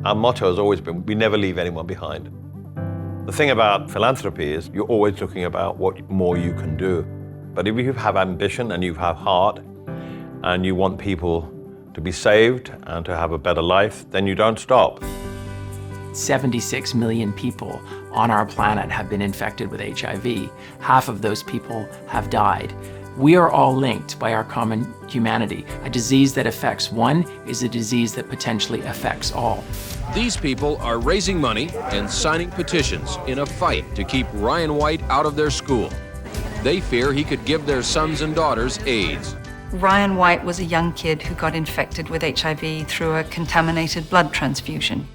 Our motto has always been, we never leave anyone behind. The thing about philanthropy is you're always looking about what more you can do. But if you have ambition and you have heart and you want people to be saved and to have a better life, then you don't stop. 76 million people on our planet have been infected with HIV. Half of those people have died. We are all linked by our common humanity. A disease that affects one is a disease that potentially affects all. These people are raising money and signing petitions in a fight to keep Ryan White out of their school. They fear he could give their sons and daughters AIDS. Ryan White was a young kid who got infected with HIV through a contaminated blood transfusion.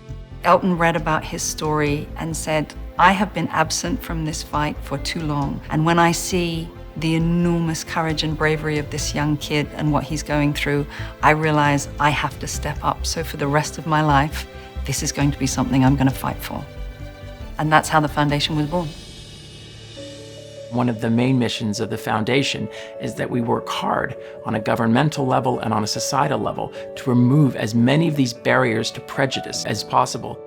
Elton read about his story and said, I have been absent from this fight for too long. And when I see the enormous courage and bravery of this young kid and what he's going through, I realize I have to step up. So for the rest of my life, this is going to be something I'm going to fight for. And that's how the foundation was born. One of the main missions of the foundation is that we work hard on a governmental level and on a societal level to remove as many of these barriers to prejudice as possible.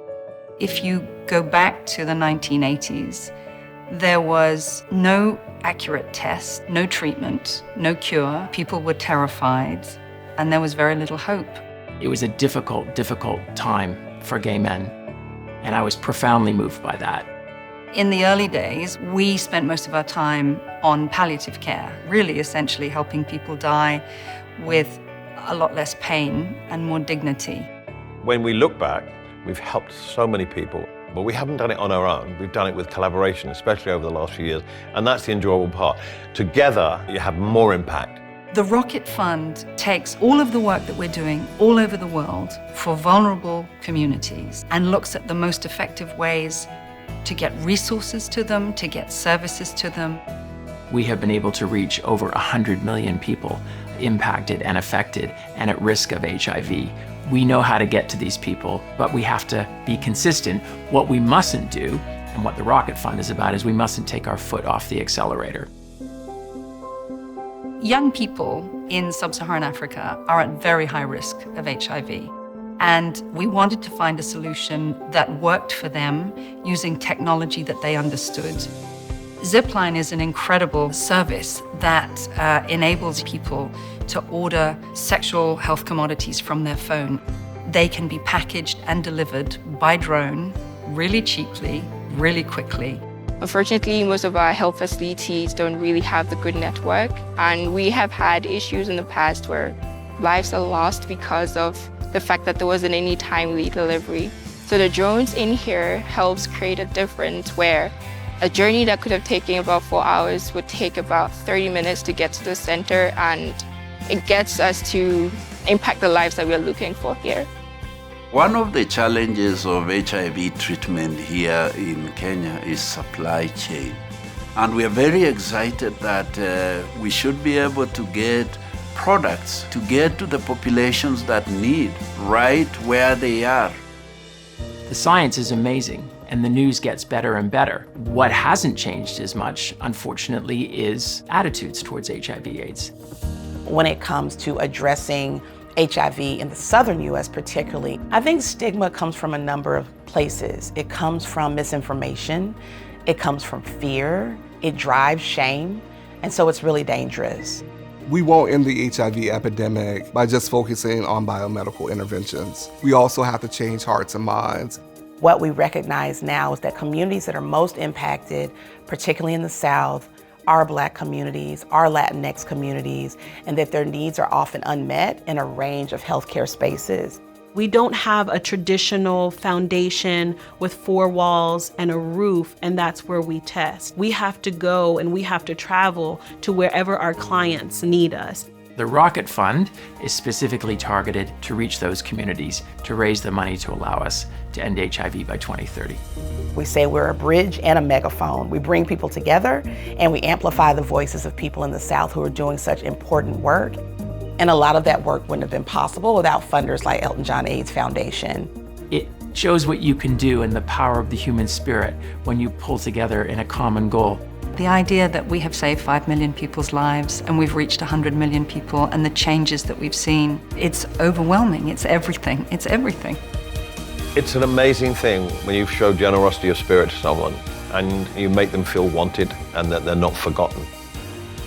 If you go back to the 1980s, there was no accurate test, no treatment, no cure. People were terrified, and there was very little hope. It was a difficult, difficult time for gay men, and I was profoundly moved by that. In the early days, we spent most of our time on palliative care, really essentially helping people die with a lot less pain and more dignity. When we look back, we've helped so many people, but we haven't done it on our own. We've done it with collaboration, especially over the last few years, and that's the enjoyable part. Together, you have more impact. The Rocket Fund takes all of the work that we're doing all over the world for vulnerable communities and looks at the most effective ways to get resources to them, to get services to them. We have been able to reach over 100 million people impacted and affected and at risk of HIV. We know how to get to these people, but we have to be consistent. What we mustn't do, and what the Rocket Fund is about, is we mustn't take our foot off the accelerator. Young people in sub-Saharan Africa are at very high risk of HIV. And we wanted to find a solution that worked for them using technology that they understood. Zipline is an incredible service that enables people to order sexual health commodities from their phone. They can be packaged and delivered by drone really cheaply, really quickly. Unfortunately, most of our health facilities don't really have the good network, and we have had issues in the past where lives are lost because of the fact that there wasn't any timely delivery. So the drones in here helps create a difference where a journey that could have taken about 4 hours would take about 30 minutes to get to the center, and it gets us to impact the lives that we're looking for here. One of the challenges of HIV treatment here in Kenya is supply chain. And we are very excited that we should be able to get products to get to the populations that need right where they are. The science is amazing, and the news gets better and better. What hasn't changed as much, unfortunately, is attitudes towards HIV/AIDS. When it comes to addressing HIV in the southern U.S. particularly, I think stigma comes from a number of places. It comes from misinformation, it comes from fear, it drives shame, and so it's really dangerous. We won't end the HIV epidemic by just focusing on biomedical interventions. We also have to change hearts and minds. What we recognize now is that communities that are most impacted, particularly in the South, are Black communities, are Latinx communities, and that their needs are often unmet in a range of healthcare spaces. We don't have a traditional foundation with 4 walls and a roof, and that's where we test. We have to go and we have to travel to wherever our clients need us. The Rocket Fund is specifically targeted to reach those communities, to raise the money to allow us to end HIV by 2030. We say we're a bridge and a megaphone. We bring people together and we amplify the voices of people in the South who are doing such important work. And a lot of that work wouldn't have been possible without funders like Elton John AIDS Foundation. It shows what you can do and the power of the human spirit when you pull together in a common goal. The idea that we have saved 5 million people's lives and we've reached 100 million people and the changes that we've seen, it's overwhelming, it's everything, it's everything. It's an amazing thing when you show generosity of spirit to someone and you make them feel wanted and that they're not forgotten.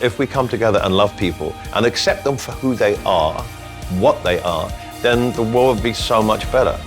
If we come together and love people and accept them for who they are, what they are, then the world would be so much better.